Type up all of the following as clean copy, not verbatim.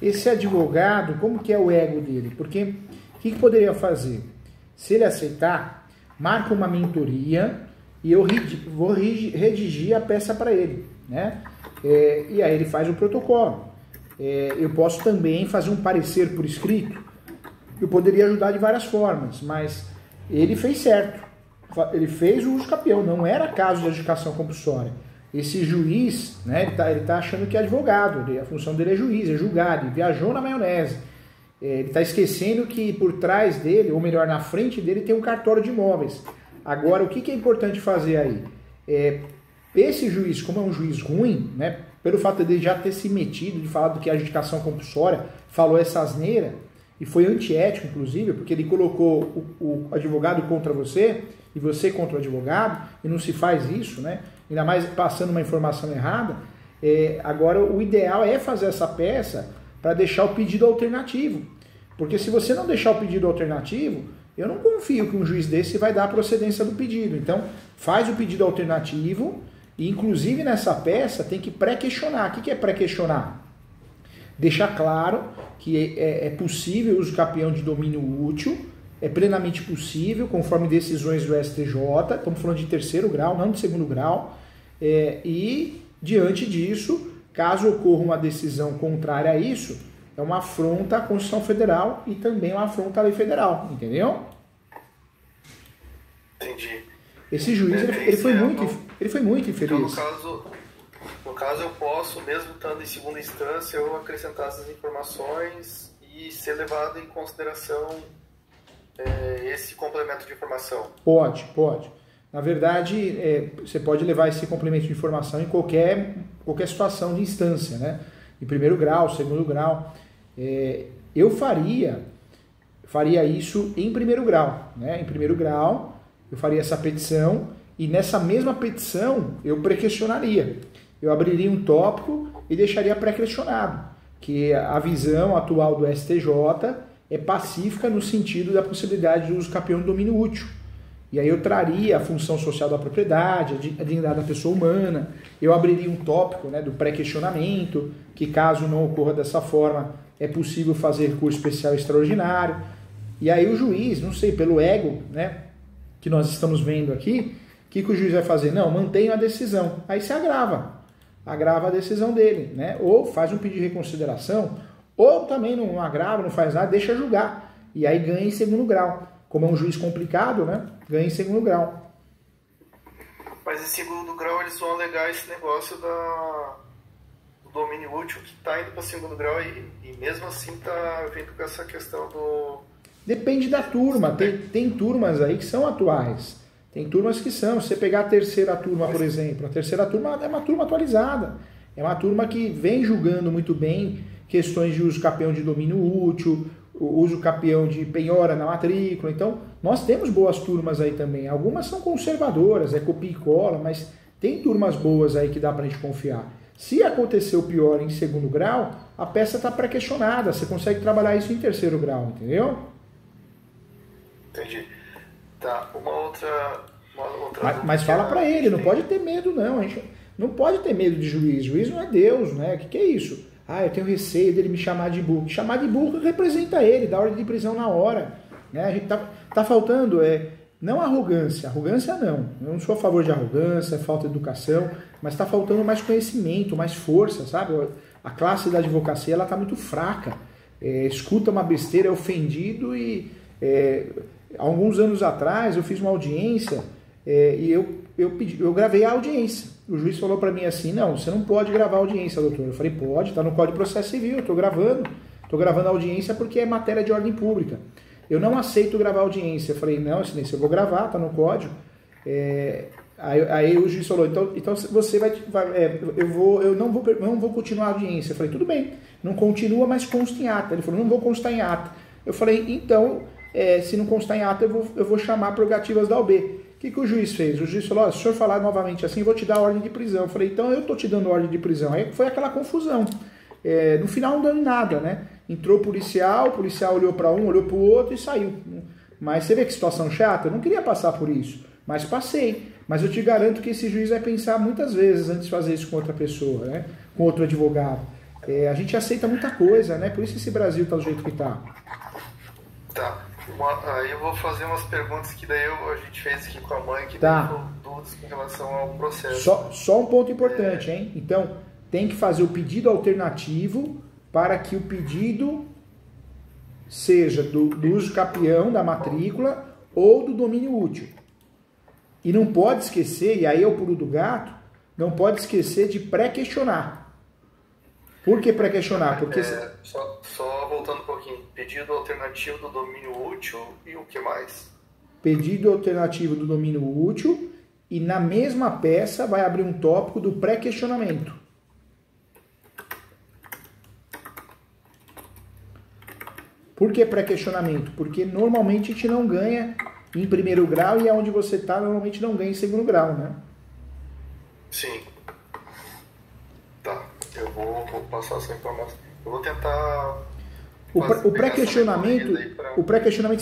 esse advogado, como que é o ego dele? Porque o que poderia fazer? Se ele aceitar, marca uma mentoria e eu vou redigir a peça para ele, né? E aí ele faz o protocolo. Eu posso também fazer um parecer por escrito. Eu poderia ajudar de várias formas, mas ele fez certo. Ele fez o uso capião, não era caso de adjudicação compulsória. Esse juiz, né, ele tá achando que é advogado, a função dele é juiz, é julgado, ele viajou na maionese. Ele está esquecendo que por trás dele, ou melhor, na frente dele, tem um cartório de imóveis. Agora, o que é importante fazer aí? Esse juiz, como é um juiz ruim, né, pelo fato de ele já ter se metido, de falar do que é adjudicação compulsória, falou essa asneira, e foi antiético, inclusive, porque ele colocou o advogado contra você, e você contra o advogado, e não se faz isso, né? Ainda mais passando uma informação errada. Agora, o ideal é fazer essa peça para deixar o pedido alternativo. Porque se você não deixar o pedido alternativo, eu não confio que um juiz desse vai dar a procedência do pedido. Então, faz o pedido alternativo, e inclusive nessa peça tem que pré-questionar. O que é pré-questionar? Deixar claro que é possível o uso capião de domínio útil, é plenamente possível, conforme decisões do STJ, estamos falando de terceiro grau, não de segundo grau, e diante disso, caso ocorra uma decisão contrária a isso, é uma afronta à Constituição Federal e também uma afronta à lei federal, entendeu? Entendi. Esse juiz, ele foi muito infeliz. Então, no caso, eu posso, mesmo estando em segunda instância, eu acrescentar essas informações e ser levado em consideração esse complemento de informação? Pode. Na verdade, você pode levar esse complemento de informação em qualquer situação de instância, né? Em primeiro grau, segundo grau. Eu faria isso em primeiro grau, né? Em primeiro grau, eu faria essa petição e nessa mesma petição eu pré-questionaria. Eu abriria um tópico e deixaria pré-questionado, que a visão atual do STJ é pacífica no sentido da possibilidade de uso capião de domínio útil. E aí eu traria a função social da propriedade, a dignidade da pessoa humana, eu abriria um tópico, né, do pré-questionamento, que caso não ocorra dessa forma, é possível fazer recurso especial extraordinário. E aí o juiz, não sei, pelo ego, né, que nós estamos vendo aqui, o que o juiz vai fazer? Não, mantenha a decisão. Aí se agrava a decisão dele, né? Ou faz um pedido de reconsideração, ou também não agrava, não faz nada, deixa julgar. E aí ganha em segundo grau. Como é um juiz complicado, né? Ganha em segundo grau. Mas em segundo grau eles vão alegar esse negócio do domínio útil que está indo para segundo grau e mesmo assim está vindo com essa questão do... Depende da turma. Tem turmas aí que são atuais. Tem turmas que são. Se você pegar a terceira turma, por exemplo, a terceira turma é uma turma atualizada. É uma turma que vem julgando muito bem questões de uso capião de domínio útil, o uso capião de penhora na matrícula. Então, nós temos boas turmas aí também. Algumas são conservadoras, copia e cola, mas tem turmas boas aí que dá pra gente confiar. Se acontecer o pior em segundo grau, a peça está pré-questionada. Você consegue trabalhar isso em terceiro grau, entendeu? Entendi. Tá, uma outra mas fala pra ele, não pode ter medo não. A gente não pode ter medo de juiz. Juiz não é Deus, né? O que é isso? Eu tenho receio dele me chamar de burro. Chamar de burro representa ele, dá ordem de prisão na hora. Né? A gente tá faltando, não arrogância não. Eu não sou a favor de arrogância, falta de educação, mas está faltando mais conhecimento, mais força, sabe? A classe da advocacia, ela tá muito fraca. Escuta uma besteira, é ofendido e... alguns anos atrás eu fiz uma audiência e eu gravei a audiência. O juiz falou para mim assim, não, você não pode gravar a audiência, doutor. Eu falei, pode, está no Código de Processo Civil, eu estou gravando a audiência porque é matéria de ordem pública. Eu não aceito gravar a audiência. Eu falei, não, excelência, eu vou gravar, está no código. Aí o juiz falou, então você eu não vou continuar a audiência. Eu falei, tudo bem, não continua, mas consta em ata. Ele falou, não vou constar em ata. Eu falei, então, se não constar em ata, eu vou chamar prerrogativas da OB. O que o juiz fez? O juiz falou, se o senhor falar novamente assim, eu vou te dar ordem de prisão. Eu falei, então eu estou te dando ordem de prisão. Aí foi aquela confusão. No final não deu em nada, né? Entrou o policial olhou para um, olhou para o outro e saiu. Mas você vê que situação chata? Eu não queria passar por isso, mas passei. Mas eu te garanto que esse juiz vai pensar muitas vezes antes de fazer isso com outra pessoa, né? Com outro advogado. a gente aceita muita coisa, né? Por isso esse Brasil tá do jeito que tá. Tá. Aí eu vou fazer umas perguntas que daí a gente fez aqui com a mãe, que Tá. deu dúvidas com relação ao processo. Só um ponto importante, hein? Então, tem que fazer o pedido alternativo para que o pedido seja do uso capião da matrícula ou do domínio útil. E não pode esquecer, e aí é o pulo do gato, não pode esquecer de pré-questionar. Por que pré-questionar? Porque... Só voltando um pouquinho, pedido alternativo do domínio útil e o que mais? Pedido alternativo do domínio útil e na mesma peça vai abrir um tópico do pré-questionamento. Por que pré-questionamento? Porque normalmente a gente não ganha em primeiro grau e aonde você está normalmente não ganha em segundo grau, né? Sim. Tá, eu vou passar essa informação. Eu vou tentar... O pré-questionamento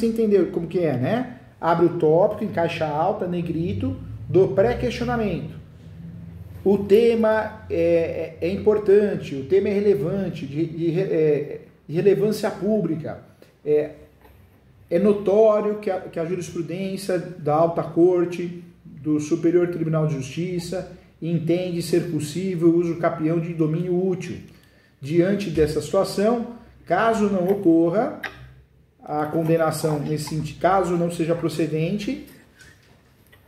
você entendeu como que é, né? Abre o tópico em caixa alta, negrito, do pré-questionamento. O tema é importante, o tema é relevante, de relevância pública. É notório que a jurisprudência da Alta Corte, do Superior Tribunal de Justiça, entende ser possível o uso capião de domínio útil. Diante dessa situação, caso não ocorra a condenação nesse sentido, caso não seja procedente,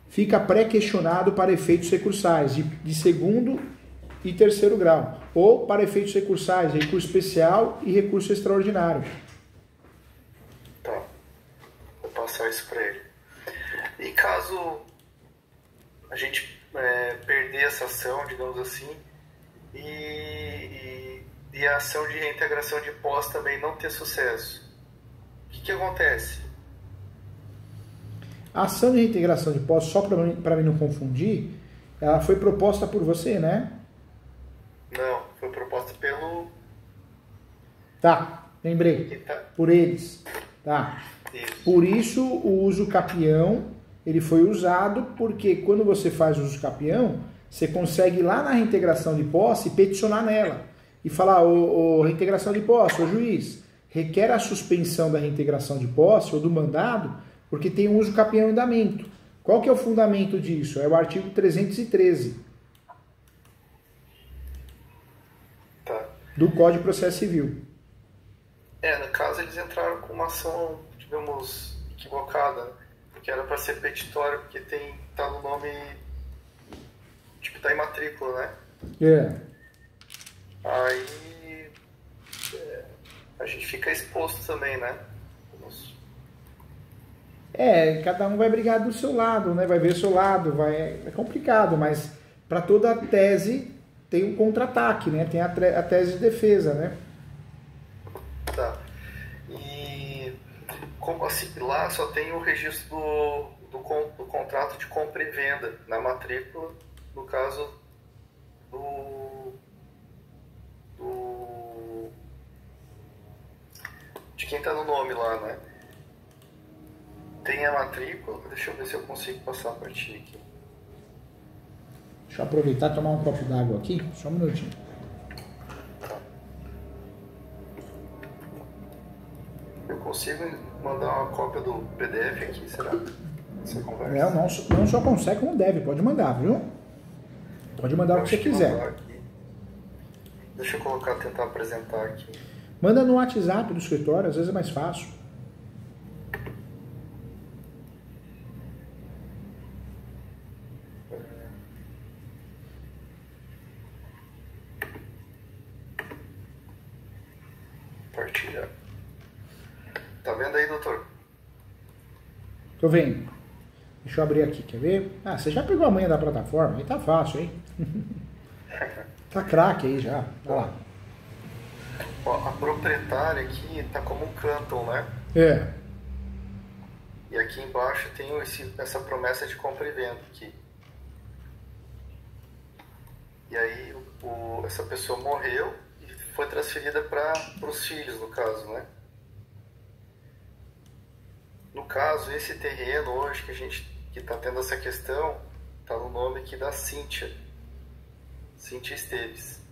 fica pré-questionado para efeitos recursais de segundo e terceiro grau, ou para efeitos recursais, recurso especial e recurso extraordinário. Tá, vou passar isso para ele. E caso a gente perder essa ação, digamos assim, e a ação de reintegração de posse também não ter sucesso, o que acontece? A ação de reintegração de posse, só para mim não confundir, ela foi proposta por você, né? Não, foi proposta pelo... Tá, lembrei. Por eles. Tá. Isso. Por isso o uso capião, ele foi usado porque quando você faz o uso capião, você consegue ir lá na reintegração de posse peticionar nela. E falar, reintegração de posse, juiz, requer a suspensão da reintegração de posse ou do mandado, porque tem um uso capião em andamento. Qual que é o fundamento disso? É o artigo 313 do Código de Processo Civil. No caso eles entraram com uma ação, digamos, equivocada, né? Porque era para ser petitório, porque tá no nome, tipo, tá em matrícula, né? Aí a gente fica exposto também, né? Cada um vai brigar do seu lado, né? Vai ver o seu lado, é complicado, mas para toda tese tem um contra-ataque, né? Tem a tese de defesa, né? Tá. E como assim, lá só tem o registro do contrato de compra e venda na matrícula, no caso de quem está no nome lá, né? Tem a matrícula, deixa eu ver se eu consigo passar para ti aqui. Deixa eu aproveitar e tomar um copo d'água aqui, só um minutinho. Tá. Eu consigo mandar uma cópia do PDF aqui, será? Essa conversa? Não só consegue como deve, pode mandar, viu? Pode mandar o que você quiser. Deixa eu tentar apresentar aqui. Manda no WhatsApp do escritório, às vezes é mais fácil. Partilhar. Tá vendo aí, doutor? Tô vendo. Deixa eu abrir aqui, quer ver? Você já pegou a manha da plataforma? Aí tá fácil, hein? Tá craque aí já. Olha lá. A proprietária aqui tá como um canton, né? E aqui embaixo tem essa promessa de compra e venda aqui. E aí essa pessoa morreu e foi transferida para os filhos, no caso, né? No caso, esse terreno hoje que está tendo essa questão, está no nome aqui da Cíntia Esteves.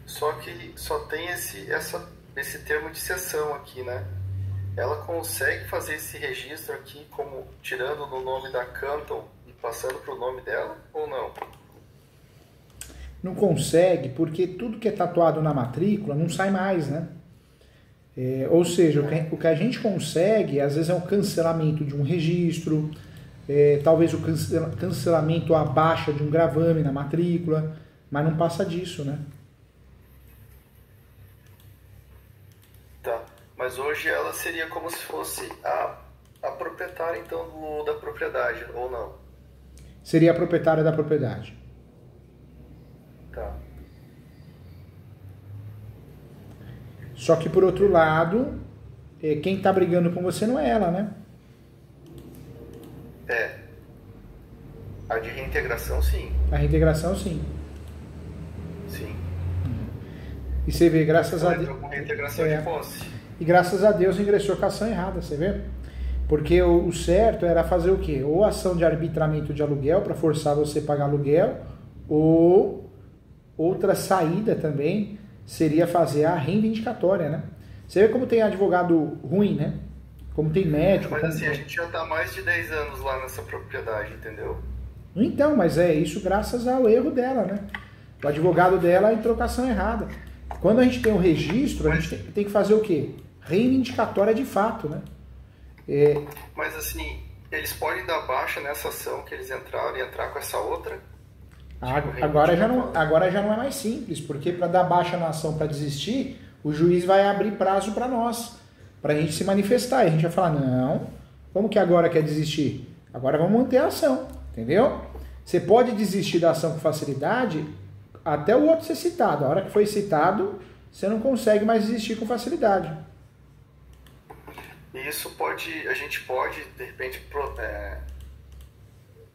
Só que só tem esse termo de cessão aqui, né? Ela consegue fazer esse registro aqui como tirando no nome da Canton e passando para o nome dela ou não? Não consegue, porque tudo que é tatuado na matrícula não sai mais, né? Ou seja, o que a gente consegue, às vezes, é o cancelamento de um registro, talvez o cancelamento à baixa de um gravame na matrícula, mas não passa disso, né? Tá, mas hoje ela seria como se fosse a proprietária, então, da propriedade, ou não? Seria a proprietária da propriedade. Tá. Só que, por outro lado, quem está brigando com você não é ela, né? A de reintegração, sim. A reintegração, sim. Sim. E você vê, graças a Deus... Com reintegração de posse. E graças a Deus ingressou com a ação errada, você vê? Porque o certo era fazer o quê? Ou ação de arbitramento de aluguel, para forçar você a pagar aluguel, ou outra saída também seria fazer a reivindicatória, né? Você vê como tem advogado ruim, né? Como tem médico... Mas assim, a gente já está há mais de 10 anos lá nessa propriedade, entendeu? Então, mas é isso graças ao erro dela, né? O advogado dela entrou com a ação errada. Quando a gente tem um registro, a gente tem que fazer o quê? Reivindicatória de fato, né? Mas assim, eles podem dar baixa nessa ação que eles entraram e entrar com essa outra? Agora já não é mais simples, porque para dar baixa na ação para desistir, o juiz vai abrir prazo para nós, para a gente se manifestar. E a gente vai falar, não, como que agora quer desistir? Agora vamos manter a ação, entendeu? Você pode desistir da ação com facilidade até o outro ser citado. A hora que foi citado, você não consegue mais desistir com facilidade. E isso a gente pode, de repente,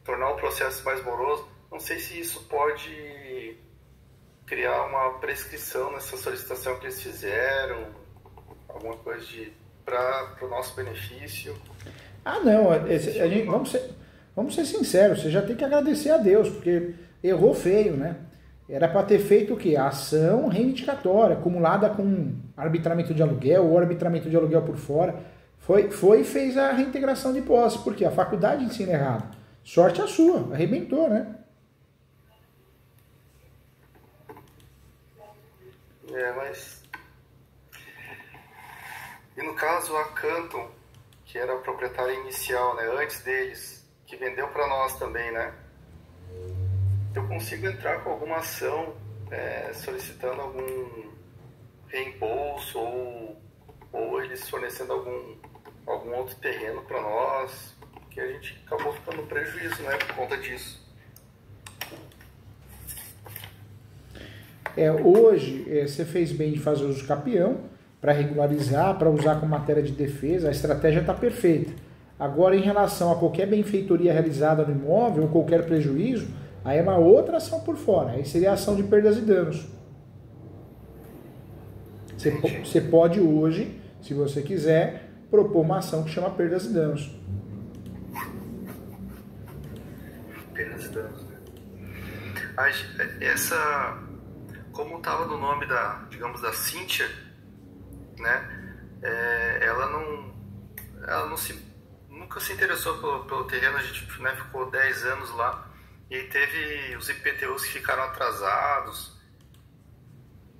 tornar o processo mais moroso. Não sei se isso pode criar uma prescrição nessa solicitação que eles fizeram, alguma coisa para o nosso benefício. Ah, não, vamos ser sinceros, você já tem que agradecer a Deus, porque errou feio, né? Era para ter feito o quê? A ação reivindicatória, acumulada com arbitramento de aluguel ou arbitramento de aluguel por fora. Foi e fez a reintegração de posse, porque a faculdade ensina errado. Sorte a sua, arrebentou, né? Mas... E no caso, a Canton, que era a proprietária inicial, né, antes deles, que vendeu para nós também, né? Eu consigo entrar com alguma ação solicitando algum reembolso ou eles fornecendo algum outro terreno para nós, que a gente acabou ficando prejuízo, né, por conta disso. Hoje, você fez bem de fazer uso capião para regularizar, para usar como matéria de defesa, a estratégia está perfeita. Agora, em relação a qualquer benfeitoria realizada no imóvel ou qualquer prejuízo, aí é uma outra ação por fora, aí seria a ação de perdas e danos. Você pode hoje, se você quiser, propor uma ação que chama perdas e danos. Perdas e danos, né? Como estava no nome da Cíntia, né? Ela nunca se interessou pelo terreno. A gente, né, ficou 10 anos lá e aí teve os IPTUs que ficaram atrasados,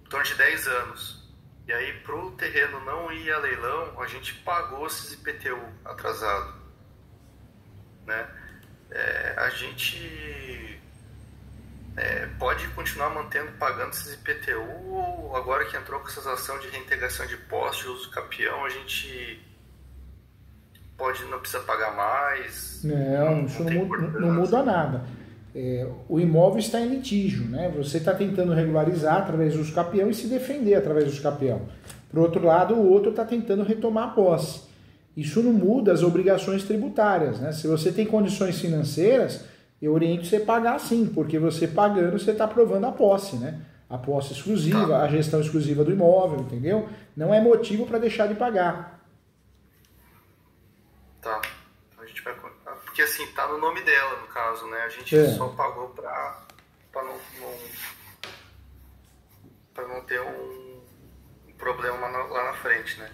em torno de 10 anos. E aí, para o terreno não ir a leilão, a gente pagou esses IPTU atrasados, né? A gente pode continuar pagando esses IPTU, ou agora que entrou com essa ação de reintegração de posse, de uso capião, a gente não precisa pagar mais? Não, isso não muda nada. O imóvel está em litígio, né? Você está tentando regularizar através do uso capião e se defender através do uso capião. Por outro lado, o outro está tentando retomar a posse. Isso não muda as obrigações tributárias, né? Se você tem condições financeiras, eu oriento você a pagar sim, porque você pagando, você está provando a posse, né? A posse exclusiva, a gestão exclusiva do imóvel, entendeu? Não é motivo para deixar de pagar. Tá. Então a gente vai... Porque assim, tá no nome dela, no caso, né? A gente só pagou para não não ter um problema lá na frente, né?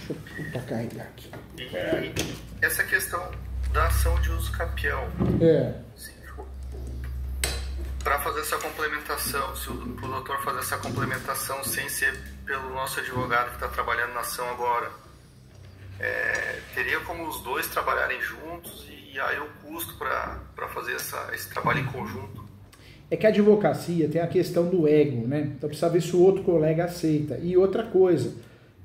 Deixa eu carregar aqui. E essa questão da ação de uso capião. Para fazer essa complementação, se o doutor fazer essa complementação sem ser pelo nosso advogado que está trabalhando na ação agora, teria como os dois trabalharem juntos e aí o custo para fazer esse trabalho em conjunto? É que a advocacia tem a questão do ego, né? Então precisa ver se o outro colega aceita. E outra coisa,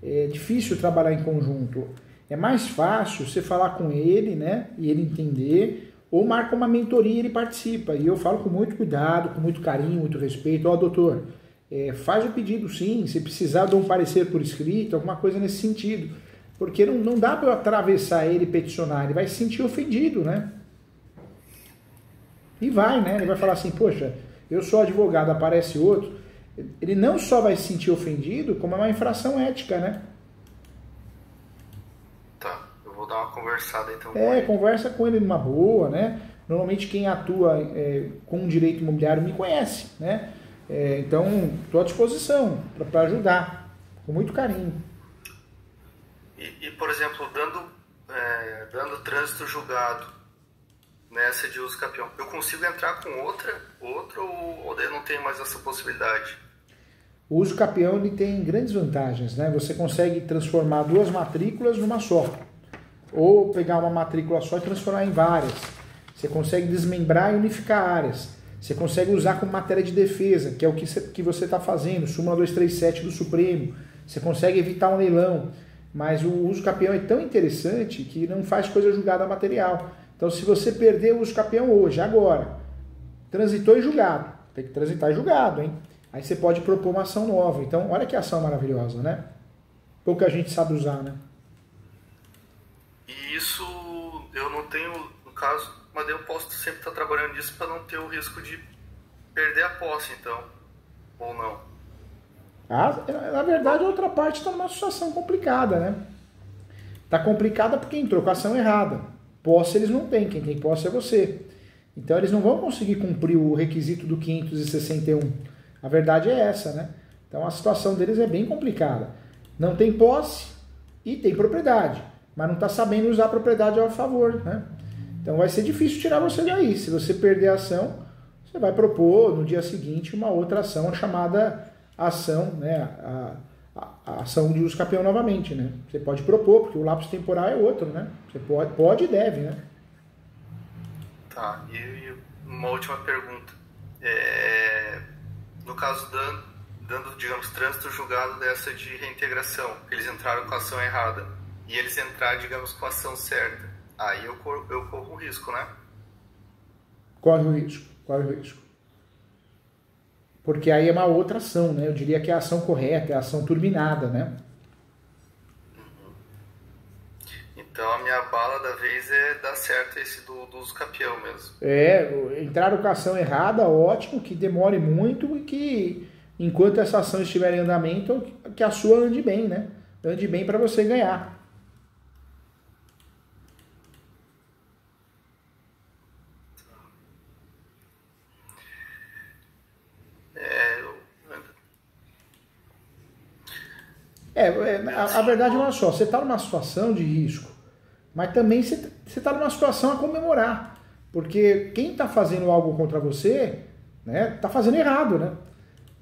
é difícil trabalhar em conjunto. É mais fácil você falar com ele, né? E ele entender, ou marca uma mentoria e ele participa. E eu falo com muito cuidado, com muito carinho, muito respeito. Ó, doutor, faz o pedido sim, se precisar de um parecer por escrito, alguma coisa nesse sentido. Porque não dá para eu atravessar ele e peticionar, ele vai se sentir ofendido, né? E vai, né? Ele vai falar assim, poxa, eu sou advogado, aparece outro. Ele não só vai se sentir ofendido, como é uma infração ética, né? Tá, eu vou dar uma conversada então com ele. ele. Conversa com ele numa boa, né? Normalmente quem atua com direito imobiliário me conhece, né? Então, estou à disposição para ajudar, com muito carinho. E por exemplo, dando trânsito julgado nessa de uso capião, eu consigo entrar com outra ou daí não tem mais essa possibilidade? O uso capião ele tem grandes vantagens, né? Você consegue transformar duas matrículas numa só, ou pegar uma matrícula só e transformar em várias. Você consegue desmembrar e unificar áreas. Você consegue usar como matéria de defesa, que é o que você está fazendo, súmula 237 do Supremo. Você consegue evitar um leilão. Mas o uso capião é tão interessante que não faz coisa julgada material. Então, se você perder o uso capião hoje, agora, transitou em julgado, tem que transitar em julgado, hein? Aí você pode propor uma ação nova. Então, olha que ação maravilhosa, né? Pouca gente sabe usar, né? E isso eu não tenho, no caso, mas eu posso sempre estar trabalhando nisso para não ter o risco de perder a posse, então, ou não? Na verdade, a outra parte está numa situação complicada, né? Está complicada porque entrou com a ação errada. Posse eles não têm, quem tem posse é você. Então eles não vão conseguir cumprir o requisito do 561. A verdade é essa, né? Então a situação deles é bem complicada. Não tem posse e tem propriedade, mas não está sabendo usar a propriedade ao favor, né? Então vai ser difícil tirar você daí. Se você perder a ação, você vai propor no dia seguinte uma outra ação chamada ação, né? A ação de uso capião novamente, né? Você pode propor, porque o lapso temporal é outro, né? Você pode e deve, né? Tá, e uma última pergunta. No caso, dando, digamos, trânsito julgado dessa de reintegração, que eles entraram com a ação errada, e eles entraram, digamos, com a ação certa, aí eu corro um risco, né? Corre o risco. Porque aí é uma outra ação, né? Eu diria que é a ação correta, é a ação turbinada, né? Então a minha bala da vez é dar certo esse do uso capião mesmo. Entraram com a ação errada, ótimo, que demore muito e que enquanto essa ação estiver em andamento, que a sua ande bem, né? Ande bem para você ganhar. A verdade é uma só, você está numa situação de risco, mas também você está numa situação a comemorar, porque quem está fazendo algo contra você, né, está fazendo errado, né?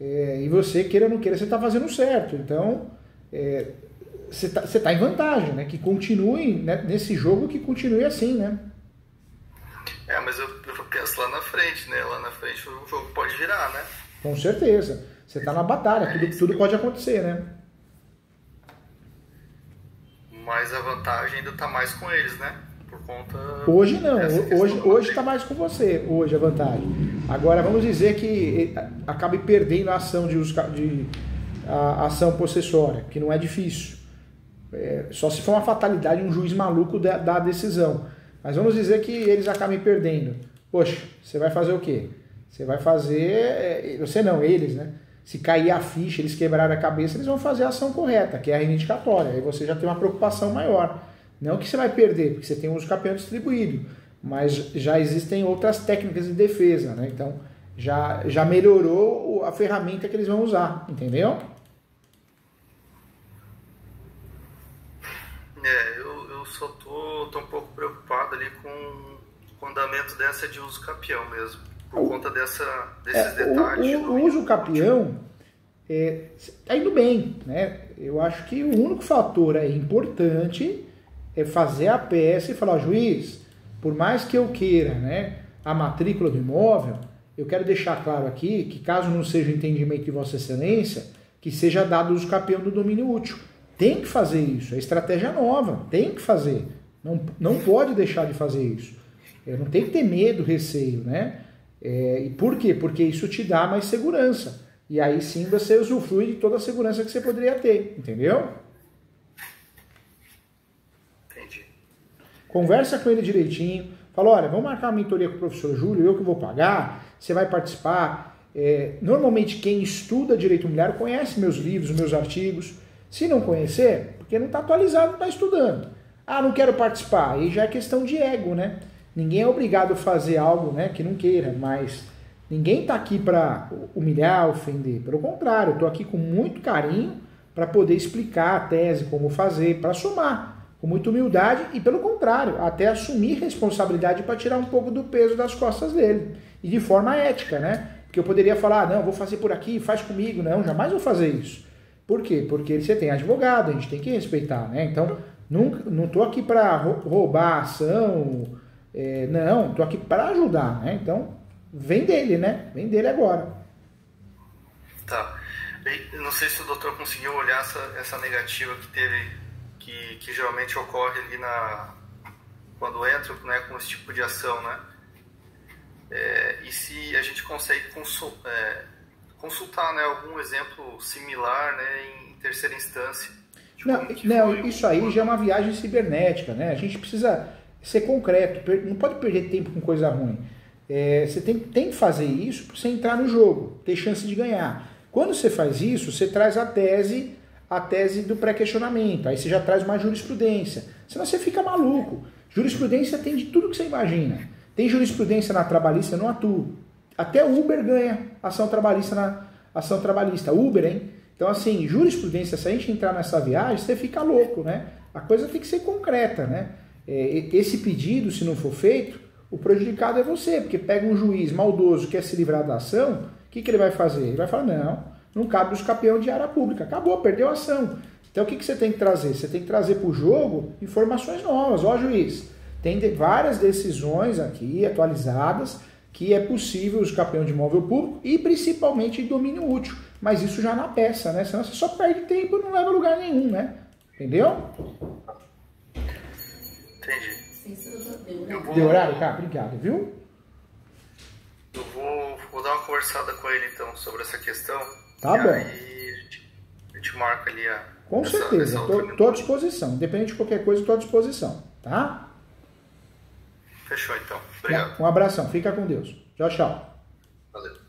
E você, queira ou não queira, você está fazendo certo, então você está em vantagem, né? Que continue, né, nesse jogo, que continue assim, né? Mas eu penso lá na frente, né? Lá na frente o jogo pode virar, né? Com certeza, você está na batalha, tudo pode acontecer, né? Mas a vantagem ainda está mais com eles, né? Por conta... Hoje não, hoje está mais com você, hoje a vantagem. Agora vamos dizer que acabe perdendo a ação a ação possessória, que não é difícil. Só se for uma fatalidade, um juiz maluco dá a decisão. Mas vamos dizer que eles acabem perdendo. Poxa, você vai fazer o quê? Você vai fazer... Você não, eles, né? Se cair a ficha, eles quebrarem a cabeça, eles vão fazer a ação correta, que é a reivindicatória. Aí você já tem uma preocupação maior. Não que você vai perder, porque você tem um uso capião distribuído, mas já existem outras técnicas de defesa, né? Então, já melhorou a ferramenta que eles vão usar, entendeu? Eu só tô um pouco preocupado ali com o andamento dessa de uso capião mesmo, por conta desses detalhes. O uso capião tá indo bem, né? Eu acho que o único fator importante é fazer a peça e falar, juiz, por mais que eu queira, né, a matrícula do imóvel, eu quero deixar claro aqui que caso não seja o entendimento de Vossa Excelência, que seja dado o uso capião do domínio útil. Tem que fazer isso, é estratégia nova, tem que fazer. Não pode deixar de fazer isso. Não tem que ter medo, receio, né? E por quê? Porque isso te dá mais segurança. E aí sim você usufrui de toda a segurança que você poderia ter, entendeu? Entendi. Conversa com ele direitinho, fala, olha, vamos marcar uma mentoria com o professor Júlio, eu que vou pagar, você vai participar. Normalmente quem estuda direito imobiliário conhece meus livros, meus artigos. Se não conhecer, porque não está atualizado, não está estudando. Ah, não quero participar. Aí já é questão de ego, né? Ninguém é obrigado a fazer algo, né, que não queira, mas ninguém está aqui para humilhar, ofender. Pelo contrário, eu estou aqui com muito carinho para poder explicar a tese, como fazer, para somar, com muita humildade e, pelo contrário, até assumir responsabilidade para tirar um pouco do peso das costas dele. E de forma ética, né? Porque eu poderia falar, não, vou fazer por aqui, faz comigo. Não, jamais vou fazer isso. Por quê? Porque você tem advogado, a gente tem que respeitar, né? Então, não estou aqui para roubar a ação, não, estou aqui para ajudar, né? Então, vem dele, né? Vem dele agora. Tá. Eu não sei se o doutor conseguiu olhar essa negativa que teve, que geralmente ocorre ali quando entra, né, com esse tipo de ação, né? E se a gente consegue consultar, né, algum exemplo similar, né, em terceira instância. Não, isso aí já é uma viagem cibernética, né? A gente precisa ser concreto, não pode perder tempo com coisa ruim. Você tem que fazer isso para você entrar no jogo, ter chance de ganhar. Quando você faz isso, você traz a tese do pré-questionamento, aí você já traz uma jurisprudência. Senão você fica maluco. Jurisprudência tem de tudo que você imagina. Tem jurisprudência na trabalhista, eu não atuo. Até o Uber ganha ação trabalhista na ação trabalhista. Uber, hein? Então, assim, jurisprudência, se a gente entrar nessa viagem, você fica louco, né? A coisa tem que ser concreta, né? Esse pedido, se não for feito, o prejudicado é você, porque pega um juiz maldoso que quer se livrar da ação, o que ele vai fazer? Ele vai falar, não cabe os campeões de área pública. Acabou, perdeu a ação. Então, o que você tem que trazer? Você tem que trazer para o jogo informações novas. Ó, juiz, tem várias decisões aqui atualizadas que é possível os campeões de imóvel público e principalmente em domínio útil. Mas isso já na peça, né? Senão você só perde tempo e não leva a lugar nenhum, né? Entendeu? Entendi. Deu horário? Tá, obrigado, viu? Eu vou dar uma conversada com ele então sobre essa questão. Tá bom. Aí a gente marca ali Com certeza, estou à disposição. Independente de qualquer coisa, estou à disposição, tá? Fechou então. Obrigado. Um abração, fica com Deus. Tchau, tchau. Valeu.